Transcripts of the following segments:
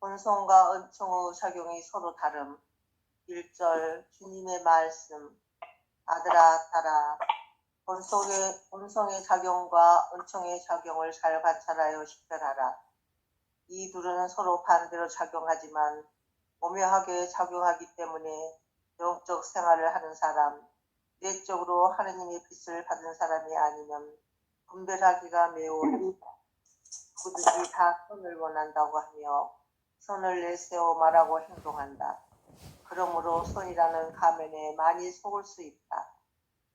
본성과 은총의 작용이 서로 다름. 1절 주님의 말씀. 아들아 딸아 본성의 작용과 은총의 작용을 잘 관찰하여 식별하라. 이 둘은 서로 반대로 작용하지만 오묘하게 작용하기 때문에 영적 생활을 하는 사람, 내적으로 하느님의 빛을 받은 사람이 아니면 분별하기가 매우 어렵다. 누구든지 다 선을 원한다고 하며 선을 내세워 말하고 행동한다. 그러므로 선이라는 가면에 많이 속을 수 있다.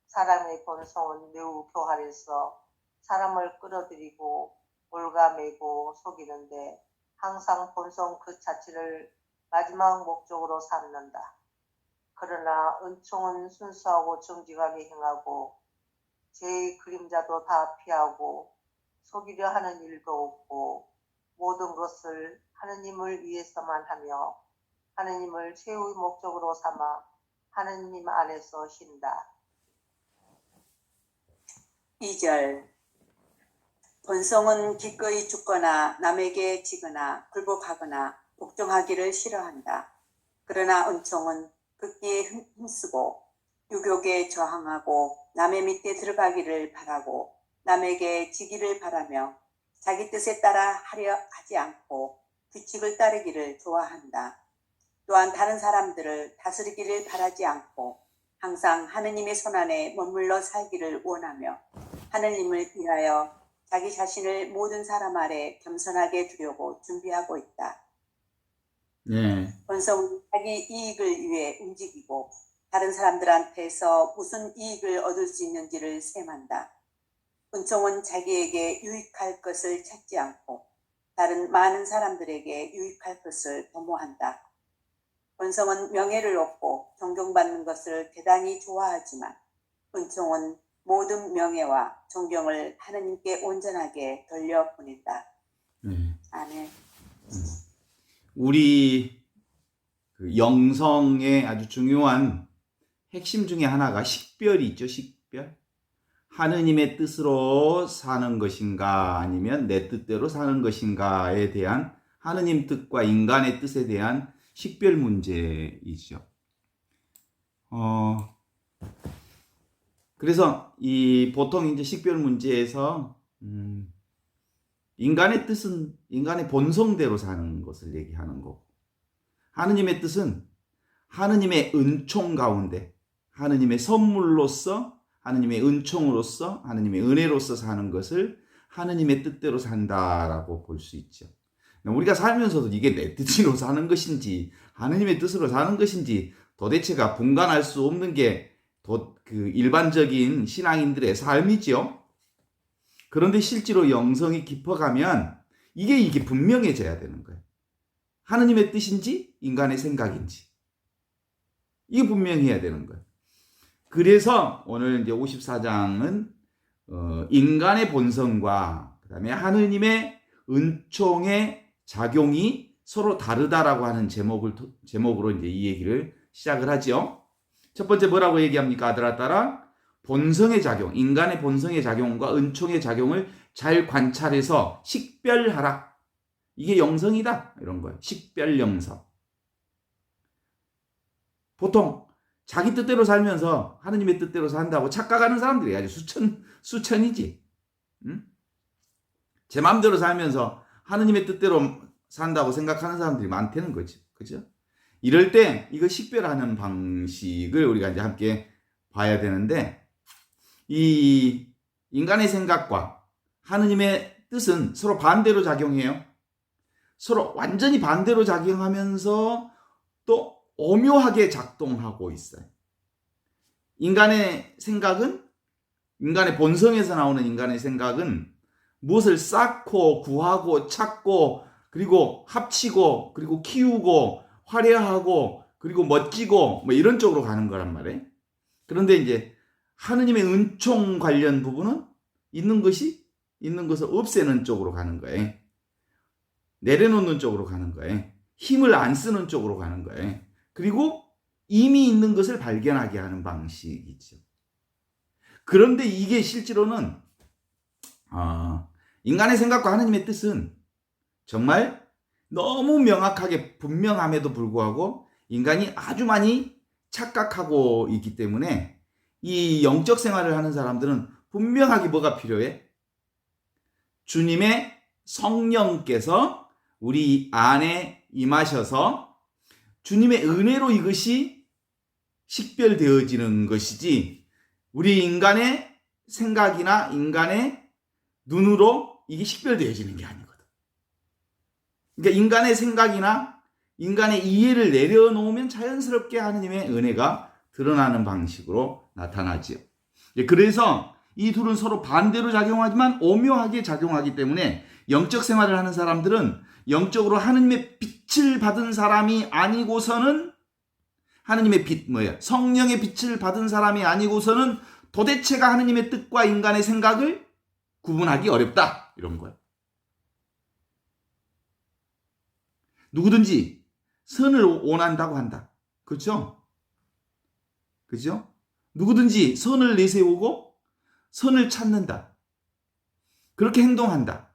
사람의 본성은 매우 교활해서 사람을 끌어들이고 올가매고 속이는데 항상 본성 그 자체를 마지막 목적으로 삼는다. 그러나 은총은 순수하고 정직하게 행하고 죄의 그림자도 다 피하고 속이려 하는 일도 없고 모든 것을 하느님을 위해서만 하며 하느님을 최후의 목적으로 삼아 하느님 안에서 쉰다. 2절 본성은 기꺼이 죽거나 남에게 지거나 굴복하거나 복종하기를 싫어한다. 그러나 은총은 극기에 힘쓰고 유욕에 저항하고 남의 밑에 들어가기를 바라고 남에게 지기를 바라며 자기 뜻에 따라 하려 하지 않고 규칙을 따르기를 좋아한다. 또한 다른 사람들을 다스리기를 바라지 않고 항상 하느님의 손안에 머물러 살기를 원하며 하느님을 위하여 자기 자신을 모든 사람 아래 겸손하게 두려고 준비하고 있다. 본성은 자기 이익을 위해 움직이고 다른 사람들한테서 무슨 이익을 얻을 수 있는지를 셈한다. 은총은 자기에게 유익할 것을 찾지 않고 다른 많은 사람들에게 유익할 것을 도모한다. 본성은 명예를 얻고 존경받는 것을 대단히 좋아하지만 은총은 모든 명예와 존경을 하느님께 온전하게 돌려보낸다. 아멘. 우리 영성의 아주 중요한 핵심 중에 하나가 식별이 있죠. 식별. 하느님의 뜻으로 사는 것인가 아니면 내 뜻대로 사는 것인가에 대한 하느님 뜻과 인간의 뜻에 대한 식별 문제이죠. 그래서 보통 이제 식별 문제에서 인간의 뜻은 인간의 본성대로 사는 것을 얘기하는 거고, 하느님의 뜻은 하느님의 은총 가운데 하느님의 선물로서 하느님의 은총으로서 하느님의 은혜로서 사는 것을 하느님의 뜻대로 산다라고 볼 수 있죠. 우리가 살면서도 이게 내 뜻으로 사는 것인지 하느님의 뜻으로 사는 것인지 도대체가 분간할 수 없는 게 일반적인 신앙인들의 삶이죠. 그런데 실제로 영성이 깊어가면 이게 분명해져야 되는 거예요. 하느님의 뜻인지 인간의 생각인지 이게 분명해야 되는 거예요. 그래서 오늘 이제 54장은 인간의 본성과 그다음에 하느님의 은총의 작용이 서로 다르다라고 하는 제목으로 이제 이 얘기를 시작을 하죠. 첫 번째 뭐라고 얘기합니까? 아들아 딸아, 본성의 작용, 인간의 본성의 작용과 은총의 작용을 잘 관찰해서 식별하라. 이게 영성이다. 이런 거예요. 식별 영성. 보통 자기 뜻대로 살면서 하느님의 뜻대로 산다고 착각하는 사람들이 아주 수천이지. 응? 제 마음대로 살면서 하느님의 뜻대로 산다고 생각하는 사람들이 많다는 거지. 그죠? 이럴 때 이거 식별하는 방식을 우리가 이제 함께 봐야 되는데, 이 인간의 생각과 하느님의 뜻은 서로 반대로 작용해요. 서로 완전히 반대로 작용하면서 또 오묘하게 작동하고 있어요. 인간의 생각은, 인간의 본성에서 나오는 인간의 생각은 무엇을 쌓고 구하고 찾고 그리고 합치고 그리고 키우고 화려하고 그리고 멋지고 뭐 이런 쪽으로 가는 거란 말이에요. 그런데 이제 하느님의 은총 관련 부분은 있는 것을 없애는 쪽으로 가는 거예요. 내려놓는 쪽으로 가는 거예요. 힘을 안 쓰는 쪽으로 가는 거예요. 그리고 이미 있는 것을 발견하게 하는 방식이죠. 그런데 이게 실제로는 인간의 생각과 하느님의 뜻은 정말 너무 명확하게 분명함에도 불구하고 인간이 아주 많이 착각하고 있기 때문에 이 영적 생활을 하는 사람들은 분명하게 뭐가 필요해? 주님의 성령께서 우리 안에 임하셔서 주님의 은혜로 이것이 식별되어지는 것이지 우리 인간의 생각이나 인간의 눈으로 이게 식별되어지는 게 아니거든. 그러니까 인간의 생각이나 인간의 이해를 내려놓으면 자연스럽게 하느님의 은혜가 드러나는 방식으로 나타나지요. 그래서 이 둘은 서로 반대로 작용하지만 오묘하게 작용하기 때문에 영적 생활을 하는 사람들은 영적으로 하느님의 빛을 받은 사람이 아니고서는 하느님의 빛 뭐예요? 성령의 빛을 받은 사람이 아니고서는 도대체가 하느님의 뜻과 인간의 생각을 구분하기 어렵다. 이런 거예요. 누구든지 선을 원한다고 한다. 그렇죠? 그죠? 누구든지 선을 내세우고 선을 찾는다. 그렇게 행동한다.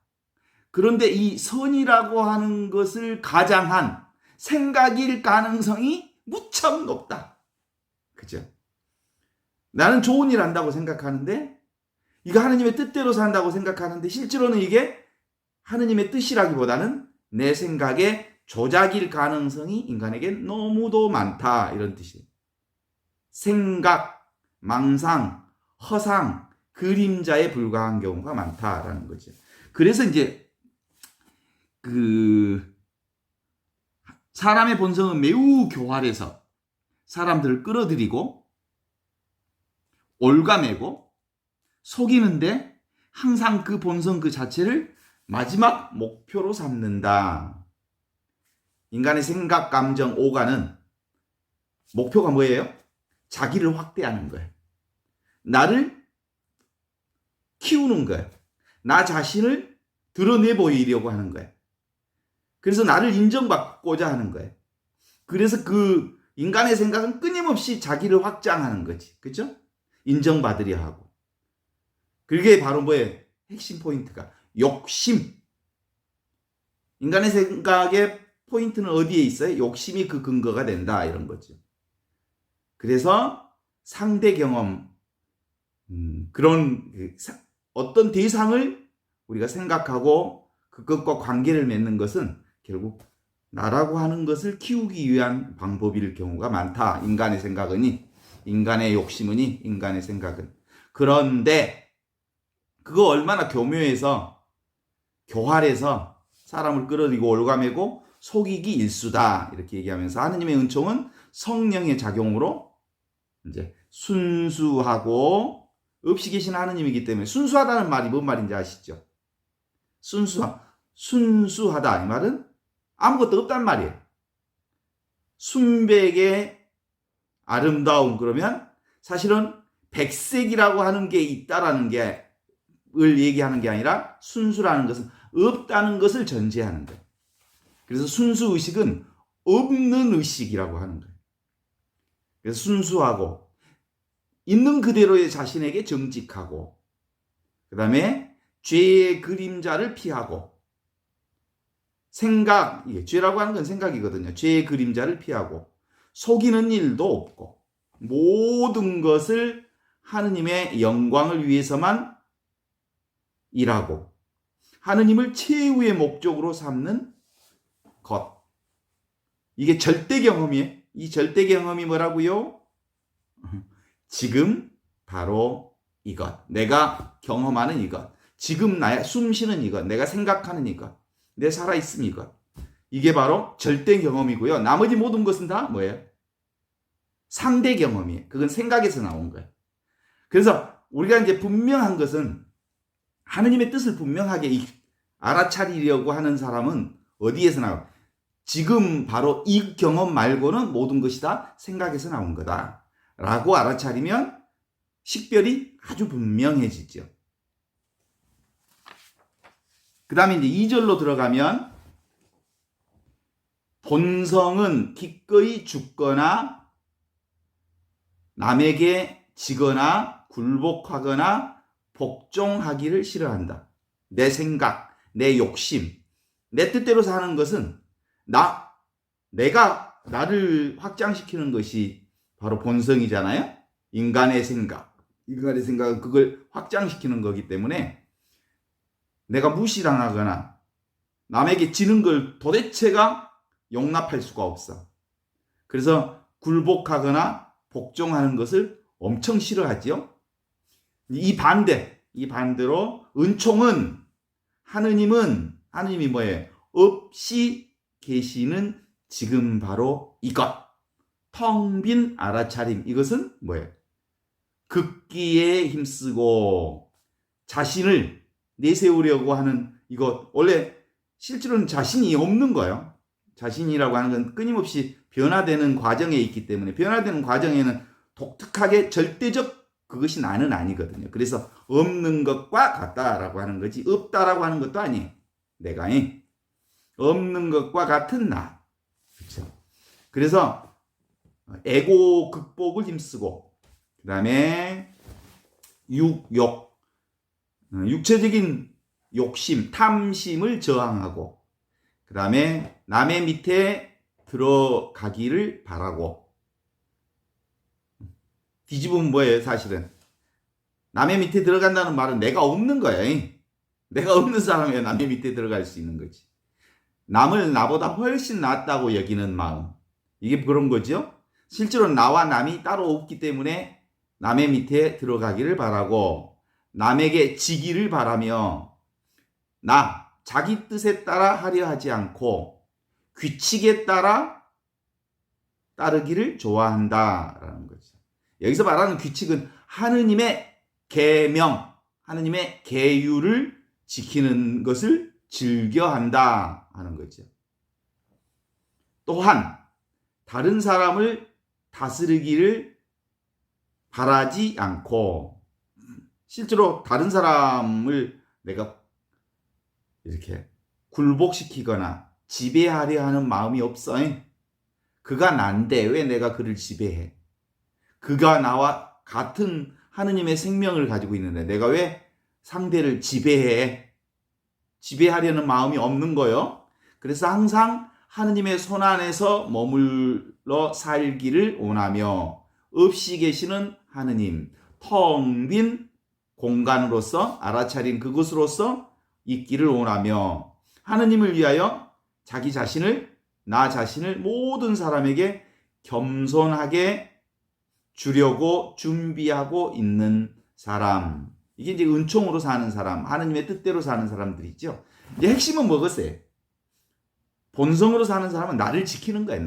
그런데 이 선이라고 하는 것을 가장한 생각일 가능성이 무척 높다. 그죠? 나는 좋은 일 한다고 생각하는데 이거 하느님의 뜻대로 산다고 생각하는데 실제로는 이게 하느님의 뜻이라기보다는 내 생각의 조작일 가능성이 인간에게 너무도 많다. 이런 뜻이에요. 생각, 망상, 허상, 그림자에 불과한 경우가 많다라는 거죠. 그래서 이제 사람의 본성은 매우 교활해서 사람들을 끌어들이고 올가매고 속이는데 항상 그 본성 그 자체를 마지막 목표로 삼는다. 인간의 생각, 감정, 오가는 목표가 뭐예요? 자기를 확대하는 거예요. 나를 키우는 거예요. 나 자신을 드러내 보이려고 하는 거예요. 그래서 나를 인정받고자 하는 거예요. 그래서 그 인간의 생각은 끊임없이 자기를 확장하는 거지. 그렇죠? 인정받으려 하고. 그게 바로 뭐예요? 핵심 포인트가 욕심. 인간의 생각의 포인트는 어디에 있어요? 욕심이 그 근거가 된다. 이런 거죠. 그래서 상대 경험, 그런 어떤 대상을 우리가 생각하고 그것과 관계를 맺는 것은 결국 나라고 하는 것을 키우기 위한 방법일 경우가 많다. 인간의 생각은이, 인간의 욕심은이, 인간의 생각은. 그런데 그거 얼마나 교묘해서 교활해서 사람을 끌어들이고 올가매고 속이기 일수다. 이렇게 얘기하면서 하느님의 은총은 성령의 작용으로 이제 순수하고 없이 계신 하느님이기 때문에 순수하다는 말이 뭔 말인지 아시죠? 순수하다 이 말은 아무것도 없단 말이에요. 순백의 아름다움 그러면 사실은 백색이라고 하는 게 있다라는 게 을 얘기하는 게 아니라 순수라는 것은 없다는 것을 전제하는 거예요. 그래서 순수 의식은 없는 의식이라고 하는 거예요. 그래서 순수하고 있는 그대로의 자신에게 정직하고 그 다음에 죄의 그림자를 피하고 생각, 죄라고 하는 건 생각이거든요. 죄의 그림자를 피하고 속이는 일도 없고 모든 것을 하느님의 영광을 위해서만 일하고 하느님을 최후의 목적으로 삼는 것. 이게 절대 경험이에요. 이 절대 경험이 뭐라고요? 지금 바로 이것. 내가 경험하는 이것. 지금 나의 숨 쉬는 이것. 내가 생각하는 이것. 내 살아있음 이것. 이게 바로 절대 경험이고요. 나머지 모든 것은 다 뭐예요? 상대 경험이에요. 그건 생각에서 나온 거예요. 그래서 우리가 이제 분명한 것은 하느님의 뜻을 분명하게 알아차리려고 하는 사람은 어디에서 나와요? 지금 바로 이 경험 말고는 모든 것이 다 생각에서 나온 거다. 라고 알아차리면 식별이 아주 분명해지죠. 그 다음에 이제 2절로 들어가면 본성은 기꺼이 죽거나 남에게 지거나 굴복하거나 복종하기를 싫어한다. 내 생각, 내 욕심, 내 뜻대로 사는 것은 내가 나를 확장시키는 것이 바로 본성이잖아요. 인간의 생각은 그걸 확장시키는 거기 때문에 내가 무시당하거나 남에게 지는 걸 도대체가 용납할 수가 없어. 그래서 굴복하거나 복종하는 것을 엄청 싫어하지요. 이 반대로 은총은 하느님이 뭐예요? 없이 계시는 지금 바로 이것. 텅 빈 알아차림. 이것은 뭐예요? 극기에 힘쓰고 자신을 내세우려고 하는 이것. 원래 실제로는 자신이 없는 거예요. 자신이라고 하는 건 끊임없이 변화되는 과정에 있기 때문에 변화되는 과정에는 독특하게 절대적 그것이 나는 아니거든요. 그래서 없는 것과 같다라고 하는 거지 없다라고 하는 것도 아니에요. 내가 없는 것과 같은 나. 그렇죠? 그래서 에고 극복을 힘쓰고 그 다음에 육체적인 욕심, 탐심을 저항하고 그 다음에 남의 밑에 들어가기를 바라고. 뒤집으면 뭐예요? 사실은 남의 밑에 들어간다는 말은 내가 없는 거예요. 내가 없는 사람이 남의 밑에 들어갈 수 있는 거지. 남을 나보다 훨씬 낫다고 여기는 마음, 이게 그런 거죠. 실제로 나와 남이 따로 없기 때문에 남의 밑에 들어가기를 바라고 남에게 지기를 바라며 자기 뜻에 따라 하려 하지 않고 규칙에 따라 따르기를 좋아한다라는 거죠. 여기서 말하는 규칙은 하느님의 계명, 하느님의 계율을 지키는 것을 즐겨한다 하는 거죠. 또한 다른 사람을 다스리기를 바라지 않고, 실제로 다른 사람을 내가 이렇게 굴복시키거나 지배하려 하는 마음이 없어. 그가 난데 왜 내가 그를 지배해? 그가 나와 같은 하느님의 생명을 가지고 있는데 내가 왜 상대를 지배해? 지배하려는 마음이 없는 거요. 그래서 항상 하느님의 손 안에서 머물러 살기를 원하며 없이 계시는 하느님, 텅 빈 공간으로서 알아차린 그곳으로서 있기를 원하며 하느님을 위하여 자기 자신을, 나 자신을 모든 사람에게 겸손하게 주려고 준비하고 있는 사람. 이게 이제 은총으로 사는 사람, 하느님의 뜻대로 사는 사람들이죠. 이제 핵심은 뭐겠어요? 본성으로 사는 사람은 나를 지키는 거예요.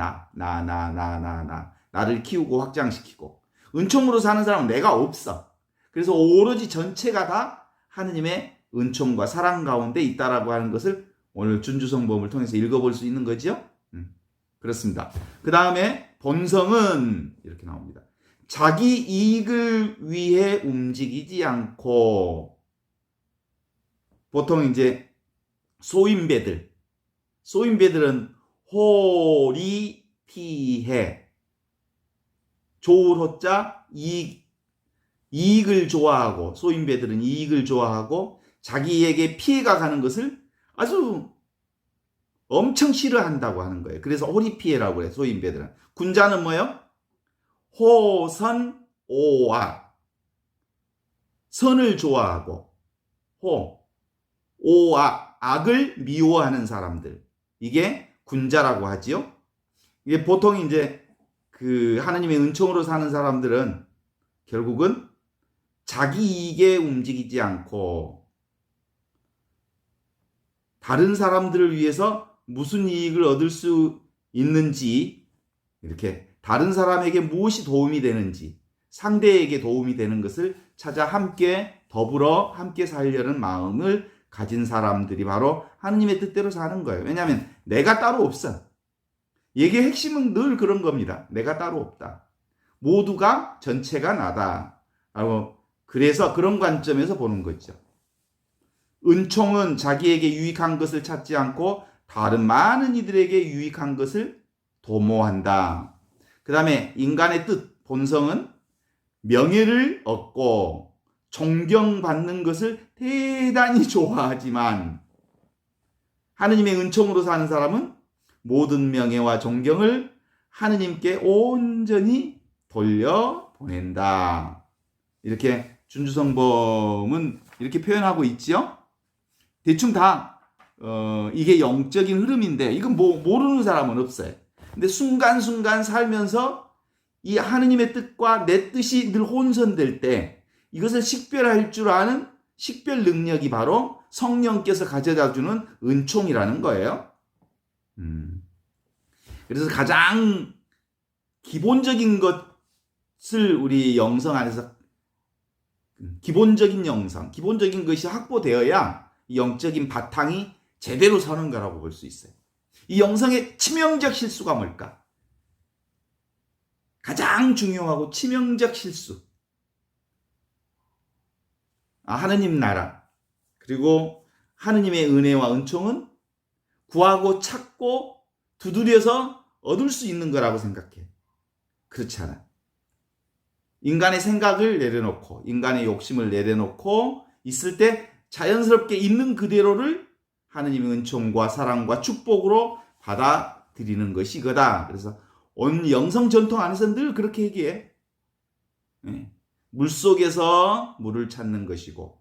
나를 키우고 확장시키고. 은총으로 사는 사람은 내가 없어. 그래서 오로지 전체가 다 하느님의 은총과 사랑 가운데 있다라고 하는 것을 오늘 준주성범을 통해서 읽어볼 수 있는 거죠. 그렇습니다. 그 다음에 본성은 이렇게 나옵니다. 자기 이익을 위해 움직이지 않고, 보통 이제 소인배들은 호리피해, 좋을 호자 이익을 좋아하고, 소인배들은 이익을 좋아하고 자기에게 피해가 가는 것을 아주 엄청 싫어한다고 하는 거예요. 그래서 호리피해라고 해요. 소인배들은. 군자는 뭐예요? 호선오악, 선을 좋아하고 오악, 악을 미워하는 사람들, 이게 군자라고 하지요. 이게 보통 이제 그 하느님의 은총으로 사는 사람들은 결국은 자기 이익에 움직이지 않고 다른 사람들을 위해서 무슨 이익을 얻을 수 있는지, 이렇게 다른 사람에게 무엇이 도움이 되는지, 상대에게 도움이 되는 것을 찾아 더불어 함께 살려는 마음을 가진 사람들이 바로 하느님의 뜻대로 사는 거예요. 왜냐하면 내가 따로 없어. 얘기의 핵심은 늘 그런 겁니다. 내가 따로 없다. 모두가 전체가 나다. 그래서 그런 관점에서 보는 거죠. 은총은 자기에게 유익한 것을 찾지 않고 다른 많은 이들에게 유익한 것을 도모한다. 그 다음에 인간의 뜻, 본성은 명예를 얻고 존경받는 것을 대단히 좋아하지만, 하느님의 은총으로 사는 사람은 모든 명예와 존경을 하느님께 온전히 돌려보낸다. 이렇게 준주성범은 이렇게 표현하고 있지요. 대충 다 이게 영적인 흐름인데 이건 모르는 사람은 없어요. 근데 순간순간 살면서 이 하느님의 뜻과 내 뜻이 늘 혼선될 때 이것을 식별할 줄 아는 식별 능력이 바로 성령께서 가져다 주는 은총이라는 거예요. 그래서 가장 기본적인 것을 우리 영성 안에서 기본적인 영성, 기본적인 것이 확보되어야 영적인 바탕이 제대로 서는 거라고 볼 수 있어요. 이 영성의 치명적 실수가 뭘까? 가장 중요하고 치명적 실수. 하느님 나라, 그리고 하느님의 은혜와 은총은 구하고 찾고 두드려서 얻을 수 있는 거라고 생각해. 그렇지 않아. 인간의 생각을 내려놓고 인간의 욕심을 내려놓고 있을 때 자연스럽게 있는 그대로를 하느님의 은총과 사랑과 축복으로 받아들이는 것이 이거다. 그래서 온 영성 전통 안에서 늘 그렇게 얘기해. 물속에서 물을 찾는 것이고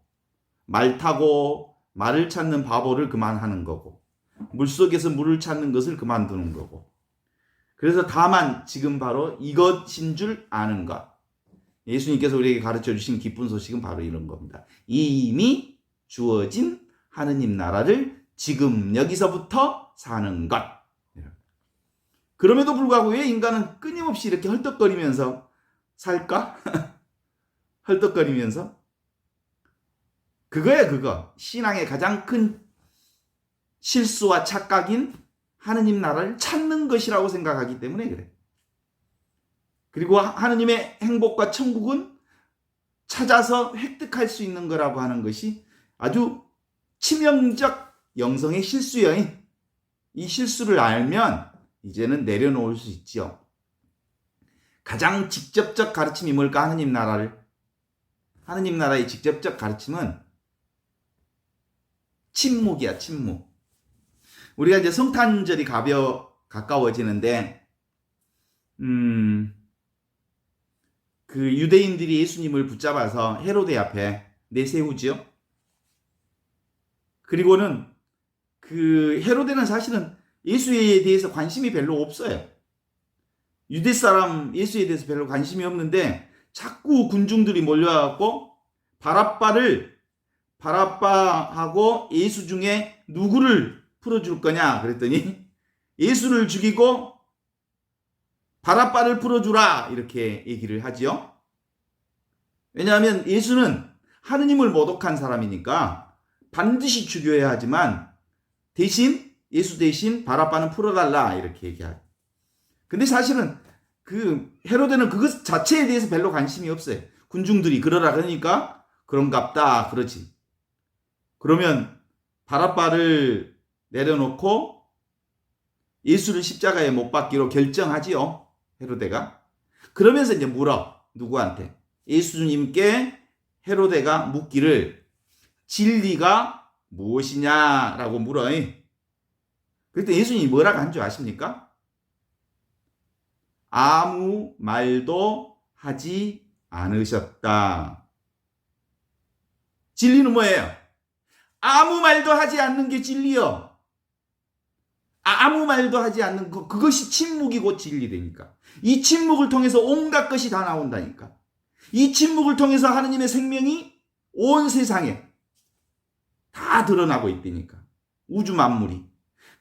말 타고 말을 찾는 바보를 그만하는 거고 물속에서 물을 찾는 것을 그만두는 거고 그래서 다만 지금 바로 이것인 줄 아는 것. 예수님께서 우리에게 가르쳐 주신 기쁜 소식은 바로 이런 겁니다. 이미 주어진 하느님 나라를 지금 여기서부터 사는 것. 그럼에도 불구하고 왜 인간은 끊임없이 이렇게 헐떡거리면서 살까? 헐떡거리면서? 그거야 그거. 신앙의 가장 큰 실수와 착각인 하느님 나라를 찾는 것이라고 생각하기 때문에 그래. 그리고 하느님의 행복과 천국은 찾아서 획득할 수 있는 거라고 하는 것이 아주 치명적 영성의 실수예요. 이 실수를 알면 이제는 내려놓을 수 있지요. 가장 직접적 가르침이 뭘까? 하느님 나라의 직접적 가르침은 침묵이야, 침묵. 우리가 이제 성탄절이 가까워지는데, 그 유대인들이 예수님을 붙잡아서 헤로데 앞에 내세우지요. 그리고는 그 헤로데는 사실은 예수에 대해서 관심이 별로 없어요. 유대 사람 예수에 대해서 별로 관심이 없는데 자꾸 군중들이 몰려와갖고 바라빠하고 예수 중에 누구를 풀어줄 거냐 그랬더니 예수를 죽이고 바라빠를 풀어주라 이렇게 얘기를 하지요. 왜냐하면 예수는 하느님을 모독한 사람이니까 반드시 죽여야 하지만 예수 대신 바라빠는 풀어달라 이렇게 얘기하죠. 근데 사실은 그 헤로데는 그것 자체에 대해서 별로 관심이 없어요. 군중들이 그러라 그러니까 그런갑다 그러지. 그러면 바라빠를 내려놓고 예수를 십자가에 못 박기로 결정하지요. 헤로데가. 그러면서 이제 물어. 누구한테? 예수님께 헤로데가 묻기를 진리가 무엇이냐라고 물어. 그때 예수님이 뭐라고 한 줄 아십니까? 아무 말도 하지 않으셨다. 진리는 뭐예요? 아무 말도 하지 않는 게 진리요. 아무 말도 하지 않는 그것이 침묵이고 진리되니까. 이 침묵을 통해서 온갖 것이 다 나온다니까. 이 침묵을 통해서 하느님의 생명이 온 세상에 다 드러나고 있다니까. 우주 만물이.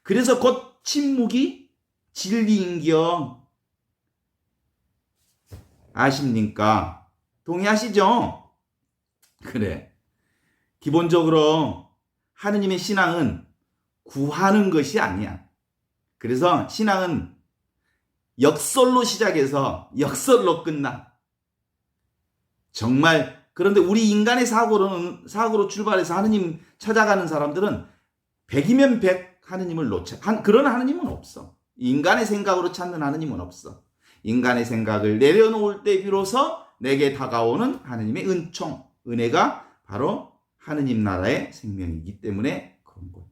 그래서 곧 침묵이 진리인겨. 아십니까? 동의하시죠? 그래. 기본적으로 하느님의 신앙은 구하는 것이 아니야. 그래서 신앙은 역설로 시작해서 역설로 끝나. 정말 그런데 우리 인간의 사고로 출발해서 하느님 찾아가는 사람들은 100이면 100 하느님을 놓쳐. 그런 하느님은 없어. 인간의 생각으로 찾는 하느님은 없어. 인간의 생각을 내려놓을 때 비로소 내게 다가오는 하느님의 은총, 은혜가 바로 하느님 나라의 생명이기 때문에 그런 거예요.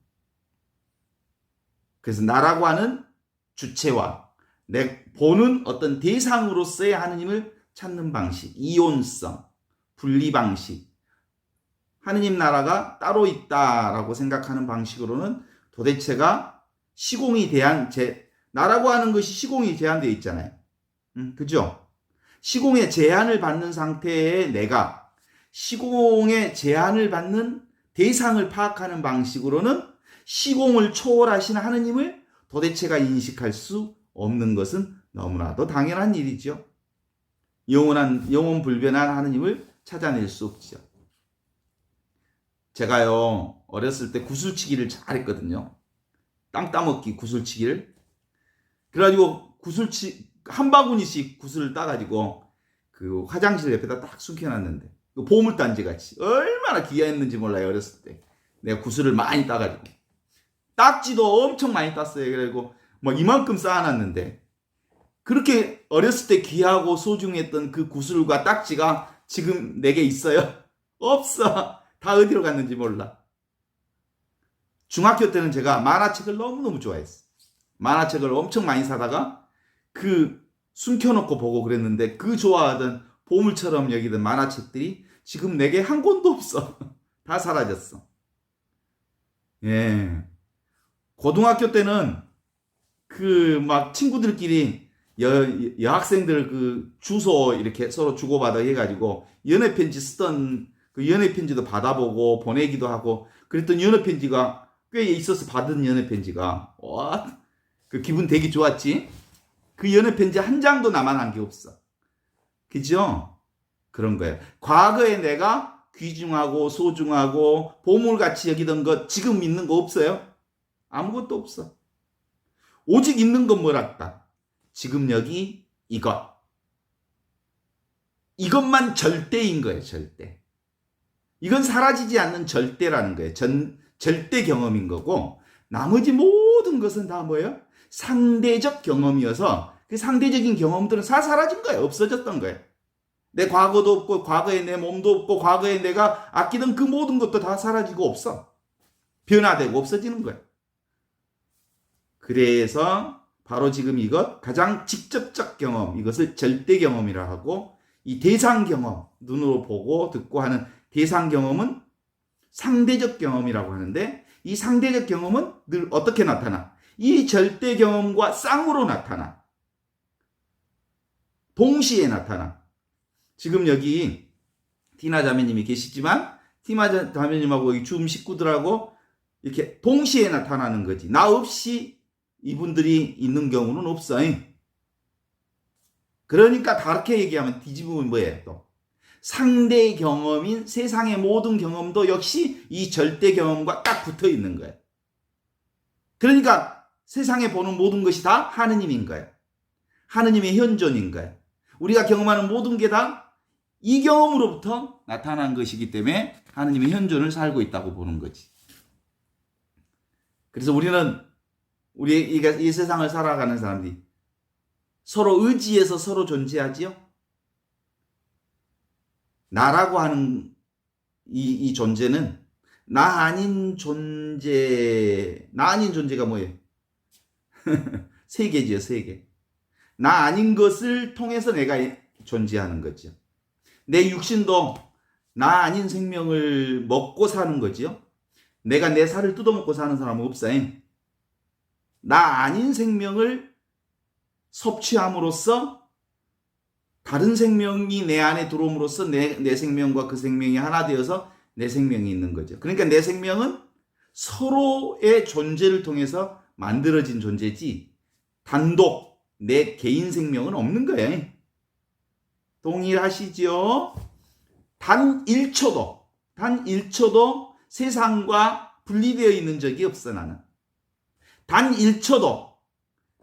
그래서 나라고 하는 주체와 내 보는 어떤 대상으로서의 하느님을 찾는 방식, 이온성, 분리 방식, 하느님 나라가 따로 있다라고 생각하는 방식으로는 도대체가 시공이 나라고 하는 것이 시공이 제한되어 있잖아요. 그죠? 시공의 제한을 받는 상태의 내가 시공의 제한을 받는 대상을 파악하는 방식으로는 시공을 초월하신 하느님을 도대체가 인식할 수 없는 것은 너무나도 당연한 일이죠. 영원 불변한 하느님을 찾아낼 수 없죠. 제가요, 어렸을 때 구슬치기를 잘했거든요. 땅 따먹기 구슬치기를. 그래가지고 한 바구니씩 구슬을 따가지고 그 화장실 옆에다 딱 숨겨놨는데, 그 보물단지 같이 얼마나 귀했는지 몰라요. 어렸을 때 내가 구슬을 많이 따가지고 딱지도 엄청 많이 땄어요. 그래가지고 뭐 이만큼 쌓아놨는데, 그렇게 어렸을 때 귀하고 소중했던 그 구슬과 딱지가 지금 내게 있어요? 없어. 다 어디로 갔는지 몰라. 중학교 때는 제가 만화책을 너무너무 좋아했어. 만화책을 엄청 많이 사다가 그 숨겨놓고 보고 그랬는데, 그 좋아하던 보물처럼 여기던 만화책들이 지금 내게 한 권도 없어. 다 사라졌어. 예. 고등학교 때는 그 막 친구들끼리 여학생들 그 주소 이렇게 서로 주고받아 해가지고 연애편지 쓰던 그 연애편지도 받아보고 보내기도 하고 그랬던 연애편지가 꽤 있어서 받은 연애편지가, 와, 그 기분 되게 좋았지? 그 연애편지 한 장도 나만 한 게 없어. 그죠? 그런 거예요. 과거에 내가 귀중하고 소중하고 보물같이 여기던 것 지금 있는 거 없어요? 아무것도 없어. 오직 있는 건 뭐랄까? 지금 여기 이것. 이것만 절대인 거예요. 절대. 이건 사라지지 않는 절대라는 거예요. 절대 경험인 거고, 나머지 모든 것은 다 뭐예요? 상대적 경험이어서 그 상대적인 경험들은 다 사라진 거예요. 없어졌던 거예요. 내 과거도 없고 과거에 내 몸도 없고 과거에 내가 아끼던 그 모든 것도 다 사라지고 없어. 변화되고 없어지는 거예요. 그래서 바로 지금 이것 가장 직접적 경험, 이것을 절대 경험이라 하고, 이 대상 경험, 눈으로 보고 듣고 하는 대상 경험은 상대적 경험이라고 하는데, 이 상대적 경험은 늘 어떻게 나타나? 이 절대 경험과 쌍으로 나타나. 동시에 나타나. 지금 여기 티나 자매님이 계시지만 티나 자매님하고 여기 줌 식구들하고 이렇게 동시에 나타나는 거지. 나 없이 이분들이 있는 경우는 없어. 그러니까 다르게 얘기하면 뒤집으면 뭐예요? 또 상대 경험인 세상의 모든 경험도 역시 이 절대 경험과 딱 붙어 있는 거예요. 그러니까 세상에 보는 모든 것이 다 하느님인 거예요. 하느님의 현존인 거예요. 우리가 경험하는 모든 게 다 이 경험으로부터 나타난 것이기 때문에 하느님의 현존을 살고 있다고 보는 거지. 그래서 우리는 이 세상을 살아가는 사람들이 서로 의지해서 서로 존재하지요. 나라고 하는 이 존재는 나 아닌 존재가 뭐예요? 세계지요, 세계. 나 아닌 것을 통해서 내가 존재하는 거죠. 내 육신도 나 아닌 생명을 먹고 사는 거지요. 내가 내 살을 뜯어먹고 사는 사람은 없어요. 나 아닌 생명을 섭취함으로써 다른 생명이 내 안에 들어옴으로써 내 생명과 그 생명이 하나 되어서 내 생명이 있는 거죠. 그러니까 내 생명은 서로의 존재를 통해서 만들어진 존재지 단독 내 개인 생명은 없는 거예요. 동일하시죠? 단 1초도 세상과 분리되어 있는 적이 없어. 나는 단 1초도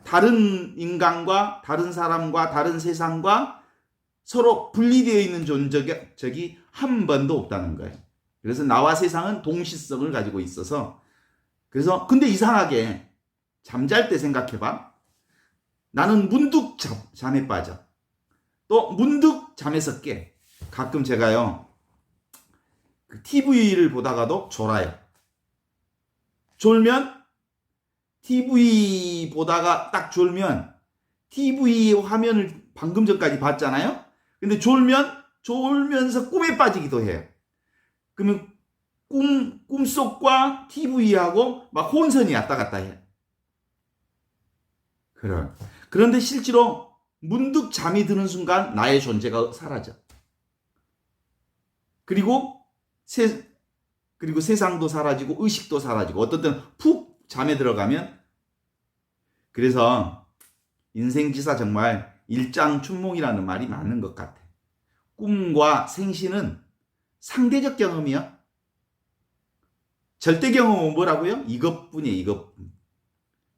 다른 인간과 다른 사람과 다른 세상과 서로 분리되어 있는 적이 한 번도 없다는 거예요. 그래서 나와 세상은 동시성을 가지고 있어서, 그래서 근데 이상하게 잠잘 때 생각해봐. 나는 문득 잠에 빠져. 또 문득 잠에서 깨. 가끔 제가요, TV를 보다가도 졸아요. 졸면 TV 보다가 딱 졸면 TV 화면을 방금 전까지 봤잖아요. 근데 졸면서 꿈에 빠지기도 해요. 그러면 꿈속과 TV하고 막 혼선이 왔다 갔다 해요. 그런데 실제로 문득 잠이 드는 순간 나의 존재가 사라져. 그리고 세상도 사라지고 의식도 사라지고 어떤 때는 푹 잠에 들어가면 그래서 인생지사 정말 일장춘몽이라는 말이 맞는 것 같아. 꿈과 생시는 상대적 경험이야. 절대 경험은 뭐라고요? 이것뿐이에요. 이것뿐.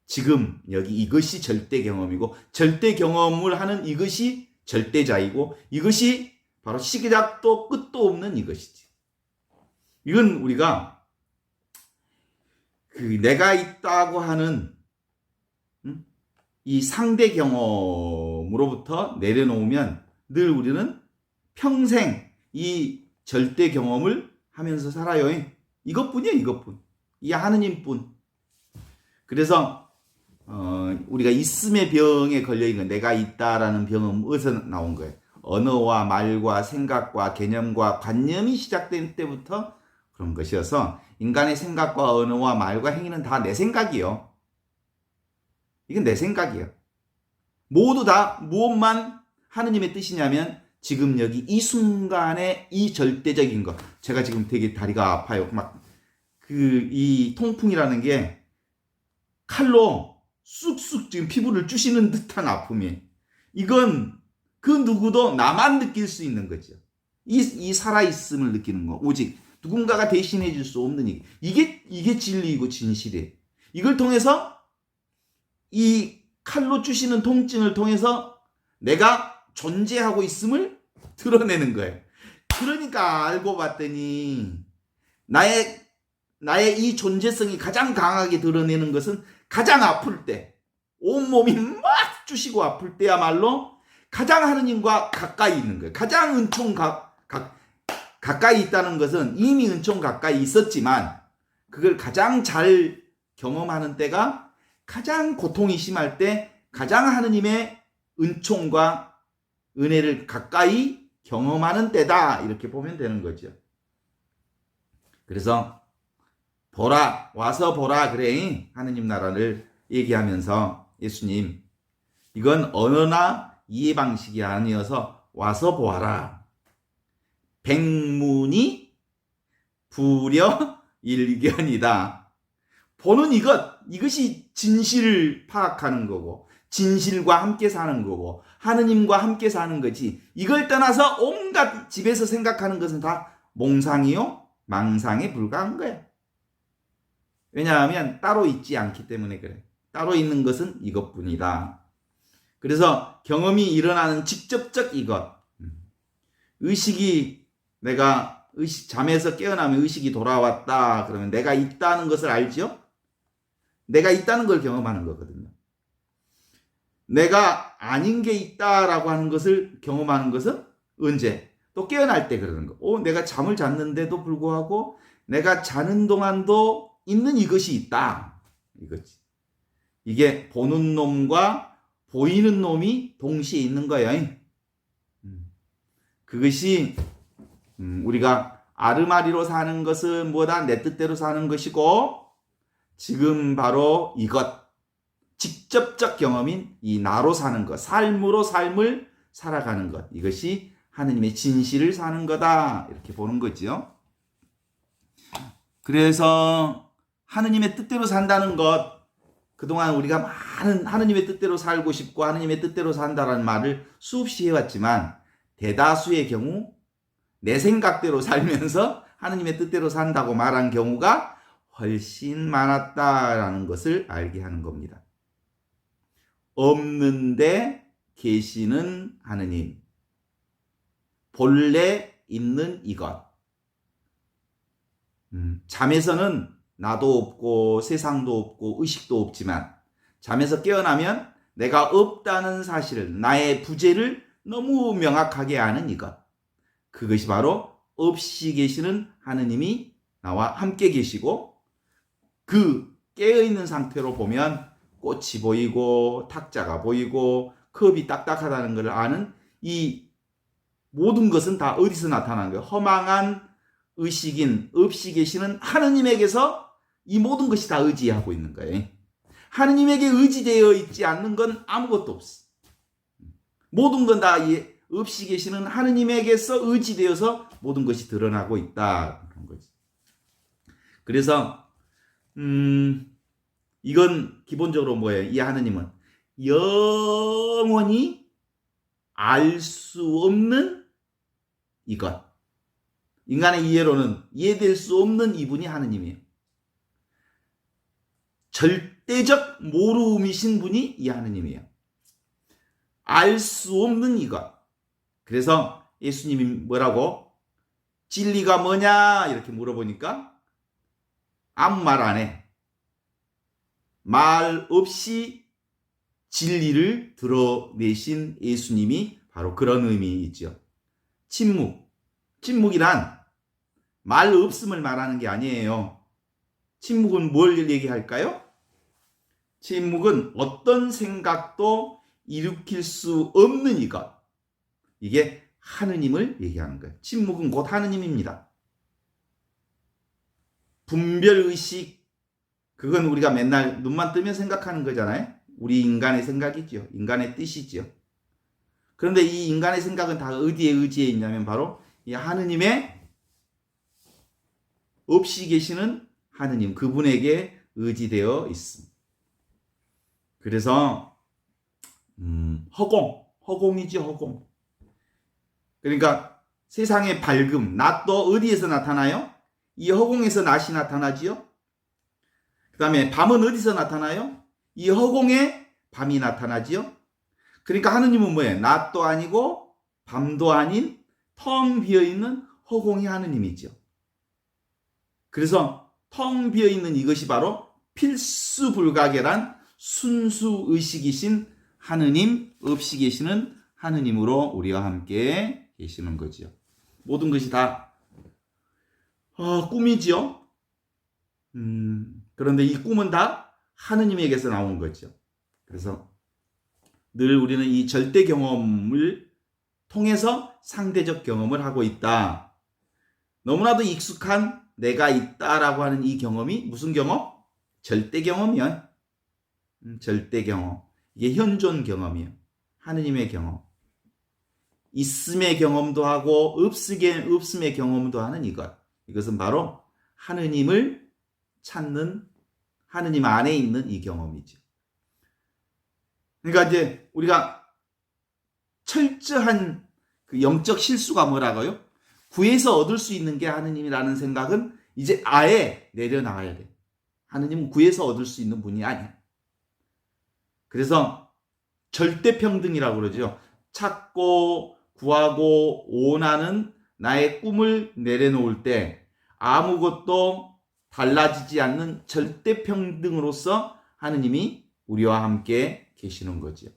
지금 여기 이것이 절대 경험이고 절대 경험을 하는 이것이 절대자이고 이것이 바로 시작도 끝도 없는 이것이지. 이건 우리가 내가 있다고 하는 이 상대 경험으로부터 내려놓으면 늘 우리는 평생 이 절대 경험을 하면서 살아요. 이것뿐이에요. 이것뿐. 이 하느님뿐. 그래서 우리가 있음의 병에 걸려있는 내가 있다라는 병은 어디서 나온 거예요? 언어와 말과 생각과 개념과 관념이 시작된 때부터 그런 것이어서 인간의 생각과 언어와 말과 행위는 다 내 생각이요. 이건 내 생각이에요. 모두 다 무엇만 하느님의 뜻이냐면 지금 여기 이 순간에 이 절대적인 것. 제가 지금 되게 다리가 아파요. 이 통풍이라는 게 칼로 쑥쑥 지금 피부를 쑤시는 듯한 아픔이에요. 이건 그 누구도 나만 느낄 수 있는 거죠. 이 살아있음을 느끼는 거. 오직 누군가가 대신해 줄 수 없는 이게 진리이고 진실이에요. 이걸 통해서 이 칼로 쑤시는 통증을 통해서 내가 존재하고 있음을 드러내는 거예요. 그러니까 알고 봤더니 나의 이 존재성이 가장 강하게 드러내는 것은 가장 아플 때, 온몸이 막 쑤시고 아플 때야말로 가장 하느님과 가까이 있는 거예요. 가장 은총 가까이 있다는 것은 이미 은총 가까이 있었지만 그걸 가장 잘 경험하는 때가 가장 고통이 심할 때 가장 하느님의 은총과 은혜를 가까이 경험하는 때다. 이렇게 보면 되는 거죠. 그래서 와서 보라 그래. 하느님 나라를 얘기하면서 예수님 이건 언어나 이해 방식이 아니어서 와서 보아라. 백문이 불여일견이다. 보는 이것이 진실을 파악하는 거고 진실과 함께 사는 거고 하느님과 함께 사는 거지. 이걸 떠나서 온갖 집에서 생각하는 것은 다 몽상이요 망상에 불과한 거야. 왜냐하면 따로 있지 않기 때문에 그래. 따로 있는 것은 이것뿐이다. 그래서 경험이 일어나는 직접적 이것. 잠에서 깨어나면 의식이 돌아왔다. 그러면 내가 있다는 것을 알죠? 내가 있다는 걸 경험하는 거거든요. 내가 아닌 게 있다라고 하는 것을 경험하는 것은 언제? 또 깨어날 때 그러는 거. 내가 잠을 잤는데도 불구하고 내가 자는 동안도 있는 이것이 있다. 이거지. 이게 보는 놈과 보이는 놈이 동시에 있는 거예요. 그것이 우리가 아르마리로 사는 것은 뭐다? 내 뜻대로 사는 것이고 지금 바로 이것 직접적 경험인 이 나로 사는 것, 삶으로 삶을 살아가는 것, 이것이 하느님의 진실을 사는 거다. 이렇게 보는 거죠. 그래서 하느님의 뜻대로 산다는 것, 그동안 우리가 많은 하느님의 뜻대로 살고 싶고 하느님의 뜻대로 산다라는 말을 수없이 해왔지만 대다수의 경우 내 생각대로 살면서 하느님의 뜻대로 산다고 말한 경우가 훨씬 많았다라는 것을 알게 하는 겁니다. 없는데 계시는 하느님, 본래 있는 이것. 잠에서는 나도 없고 세상도 없고 의식도 없지만 잠에서 깨어나면 내가 없다는 사실을, 나의 부재를 너무 명확하게 아는 이것. 그것이 바로 없이 계시는 하느님이 나와 함께 계시고 그 깨어있는 상태로 보면 꽃이 보이고 탁자가 보이고 컵이 딱딱하다는 것을 아는 이 모든 것은 다 어디서 나타나는 거예요? 허망한 의식인 없이 계시는 하느님에게서 이 모든 것이 다 의지하고 있는 거예요. 하느님에게 의지되어 있지 않는 건 아무것도 없어. 모든 건 다 없이 계시는 하느님에게서 의지되어서 모든 것이 드러나고 있다. 그런 거지. 그래서 이건 기본적으로 뭐예요? 이 하느님은 영원히 알 수 없는 이것. 인간의 이해로는 이해될 수 없는 이분이 하느님이에요. 절대적 모르음이신 분이 이 하느님이에요. 알 수 없는 이것. 그래서 예수님이 뭐라고? 진리가 뭐냐? 이렇게 물어보니까 아무 말 안 해. 말 없이 진리를 드러내신 예수님이 바로 그런 의미이죠. 침묵. 침묵이란 말 없음을 말하는 게 아니에요. 침묵은 뭘 얘기할까요? 침묵은 어떤 생각도 일으킬 수 없는 이것. 이게 하느님을 얘기하는 거예요. 침묵은 곧 하느님입니다. 분별의식, 그건 우리가 맨날 눈만 뜨면 생각하는 거잖아요. 우리 인간의 생각이죠. 인간의 뜻이죠. 그런데 이 인간의 생각은 다 어디에 의지해 있냐면 바로 이 하느님의 없이 계시는 하느님, 그분에게 의지되어 있습니다. 그래서 허공이죠, 허공. 그러니까 세상의 밝음, 낮도 어디에서 나타나요? 이 허공에서 낮이 나타나지요. 그 다음에 밤은 어디서 나타나요? 이 허공에 밤이 나타나지요. 그러니까 하느님은 뭐예요? 낮도 아니고 밤도 아닌 텅 비어있는 허공이 하느님이죠. 그래서 텅 비어있는 이것이 바로 필수불가결한 순수의식이신 하느님, 없이 계시는 하느님으로 우리와 함께 계시는 거죠. 모든 것이 다 꿈이죠. 그런데 이 꿈은 다 하느님에게서 나온 거죠. 그래서 늘 우리는 이 절대 경험을 통해서 상대적 경험을 하고 있다. 너무나도 익숙한 내가 있다라고 하는 이 경험이 무슨 경험? 절대 경험이야. 절대 경험. 이게 현존 경험이에요. 하느님의 경험. 있음의 경험도 하고 없음의 경험도 하는 이것. 이것은 바로 하느님을 찾는, 하느님 안에 있는 이 경험이죠. 그러니까 이제 우리가 철저한 그 영적 실수가 뭐라고요? 구해서 얻을 수 있는 게 하느님이라는 생각은 이제 아예 내려놔야 돼. 하느님은 구해서 얻을 수 있는 분이 아니야. 그래서 절대평등이라고 그러죠. 찾고 구하고 원하는 나의 꿈을 내려놓을 때 아무것도 달라지지 않는 절대평등으로서 하느님이 우리와 함께 계시는 거죠.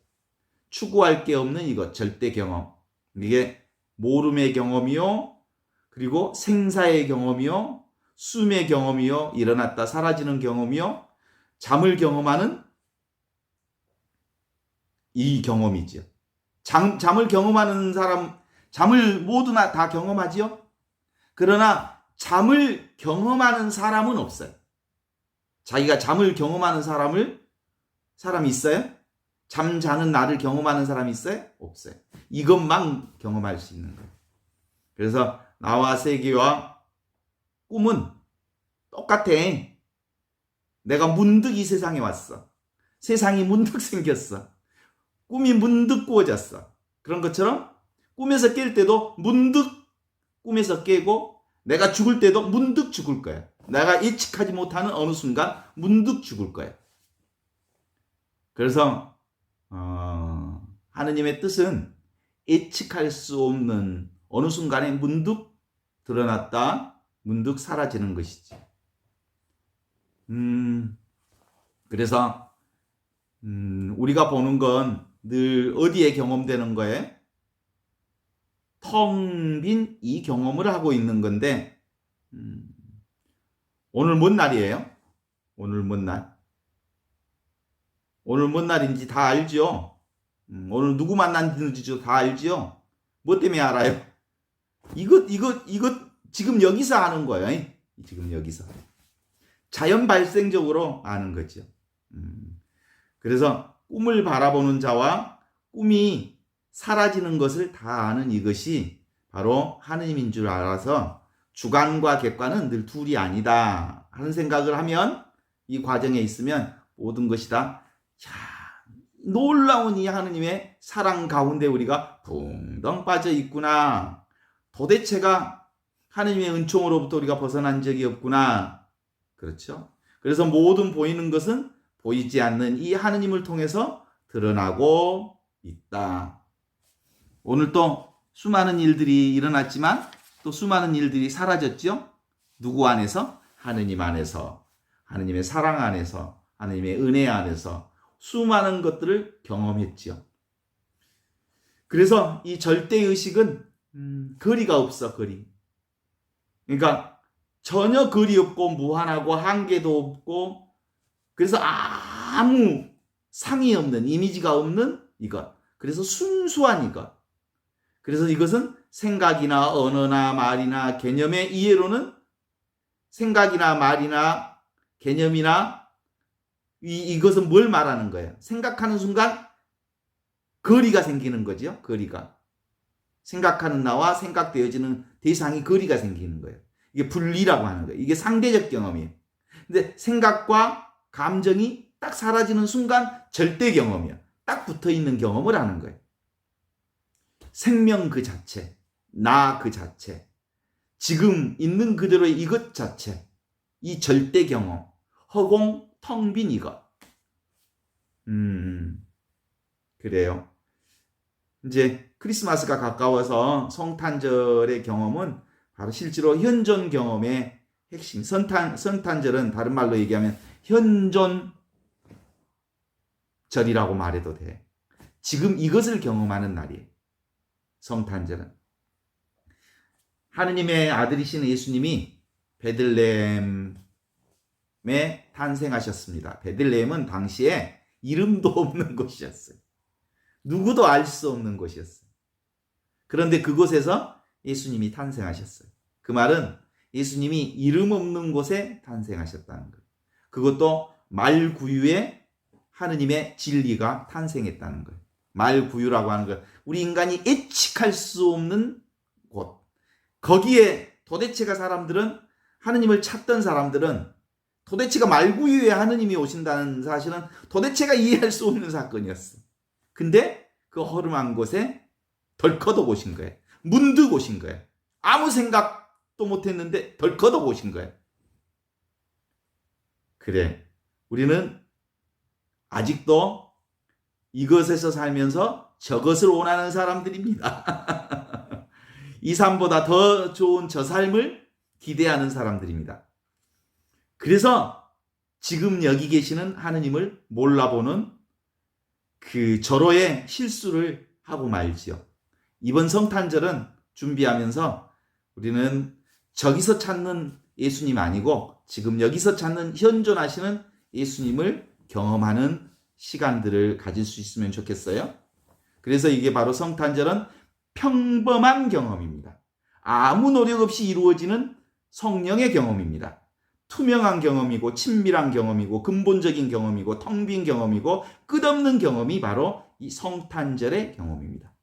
추구할 게 없는 이것, 절대 경험. 이게 모름의 경험이요, 그리고 생사의 경험이요, 숨의 경험이요, 일어났다 사라지는 경험이요, 잠을 경험하는 이 경험이죠. 잠을 경험하는 사람, 잠을 모두나 다 경험하지요? 그러나 잠을 경험하는 사람은 없어요. 자기가 잠을 경험하는 사람이 있어요? 잠자는 나를 경험하는 사람이 있어요? 없어요. 이것만 경험할 수 있는 거예요. 그래서 나와 세계와 꿈은 똑같아. 내가 문득 이 세상에 왔어. 세상이 문득 생겼어. 꿈이 문득 꾸어졌어. 그런 것처럼 꿈에서 깰 때도 문득 꿈에서 깨고 내가 죽을 때도 문득 죽을 거야. 내가 예측하지 못하는 어느 순간 문득 죽을 거야. 그래서 하느님의 뜻은 예측할 수 없는 어느 순간에 문득 드러났다 문득 사라지는 것이지. 그래서 우리가 보는 건 늘 어디에 경험되는 거예요? 텅 빈 이 경험을 하고 있는 건데 오늘 뭔 날이에요? 오늘 뭔 날? 오늘 뭔 날인지 다 알죠? 오늘 누구 만났는지도 다 알죠? 뭐 때문에 알아요? 이것 지금 여기서 아는 거예요. 지금 여기서. 자연 발생적으로 아는 거죠. 그래서 꿈을 바라보는 자와 꿈이 사라지는 것을 다 아는 이것이 바로 하느님인 줄 알아서 주관과 객관은 늘 둘이 아니다 하는 생각을 하면 이 과정에 있으면 모든 것이 다 놀라운 이 하느님의 사랑 가운데 우리가 붕덩 빠져 있구나. 도대체가 하느님의 은총으로부터 우리가 벗어난 적이 없구나. 그렇죠? 그래서 모든 보이는 것은 보이지 않는 이 하느님을 통해서 드러나고 있다. 오늘 또 수많은 일들이 일어났지만 또 수많은 일들이 사라졌죠? 누구 안에서? 하느님 안에서. 하느님의 사랑 안에서. 하느님의 은혜 안에서 수많은 것들을 경험했죠. 그래서 이 절대의식은 거리가 없어, 거리. 그러니까 전혀 거리 없고 무한하고 한계도 없고 그래서 아무 상이 없는 이미지가 없는 이것. 그래서 순수한 이것. 그래서 이것은 생각이나 언어나 말이나 개념의 이해로는 생각이나 말이나 개념이나 이것은 뭘 말하는 거예요? 생각하는 순간 거리가 생기는 거죠. 거리가. 생각하는 나와 생각되어지는 대상이 거리가 생기는 거예요. 이게 분리라고 하는 거예요. 이게 상대적 경험이에요. 근데 생각과 감정이 딱 사라지는 순간 절대 경험이에요. 딱 붙어 있는 경험을 하는 거예요. 생명 그 자체, 나 그 자체, 지금 있는 그대로의 이것 자체, 이 절대 경험, 허공 텅 빈 이것. 그래요. 이제 크리스마스가 가까워서 성탄절의 경험은 바로 실제로 현존 경험의 핵심. 성탄절은 다른 말로 얘기하면 현존절이라고 말해도 돼. 지금 이것을 경험하는 날이에요. 성탄절은. 하느님의 아들이신 예수님이 베들레헴에 탄생하셨습니다. 베들레헴은 당시에 이름도 없는 곳이었어요. 누구도 알 수 없는 곳이었어요. 그런데 그곳에서 예수님이 탄생하셨어요. 그 말은 예수님이 이름 없는 곳에 탄생하셨다는 거예요. 그것도 말구유에 하느님의 진리가 탄생했다는 거예요. 말구유라고 하는 것, 우리 인간이 예측할 수 없는 곳. 거기에 도대체가 사람들은, 하느님을 찾던 사람들은 도대체가 말구유에 하느님이 오신다는 사실은 도대체가 이해할 수 없는 사건이었어. 근데 그 허름한 곳에 덜커덕 오신 거예요. 문득 오신 거예요. 아무 생각도 못했는데 덜커덕 오신 거예요. 그래, 우리는 아직도 이것에서 살면서 저것을 원하는 사람들입니다. 이 삶보다 더 좋은 저 삶을 기대하는 사람들입니다. 그래서 지금 여기 계시는 하느님을 몰라보는 그 절호의 실수를 하고 말지요. 이번 성탄절은 준비하면서 우리는 저기서 찾는 예수님 아니고 지금 여기서 찾는 현존하시는 예수님을 경험하는 시간들을 가질 수 있으면 좋겠어요. 그래서 이게 바로 성탄절은 평범한 경험입니다. 아무 노력 없이 이루어지는 성령의 경험입니다. 투명한 경험이고 친밀한 경험이고 근본적인 경험이고 텅 빈 경험이고 끝없는 경험이 바로 이 성탄절의 경험입니다.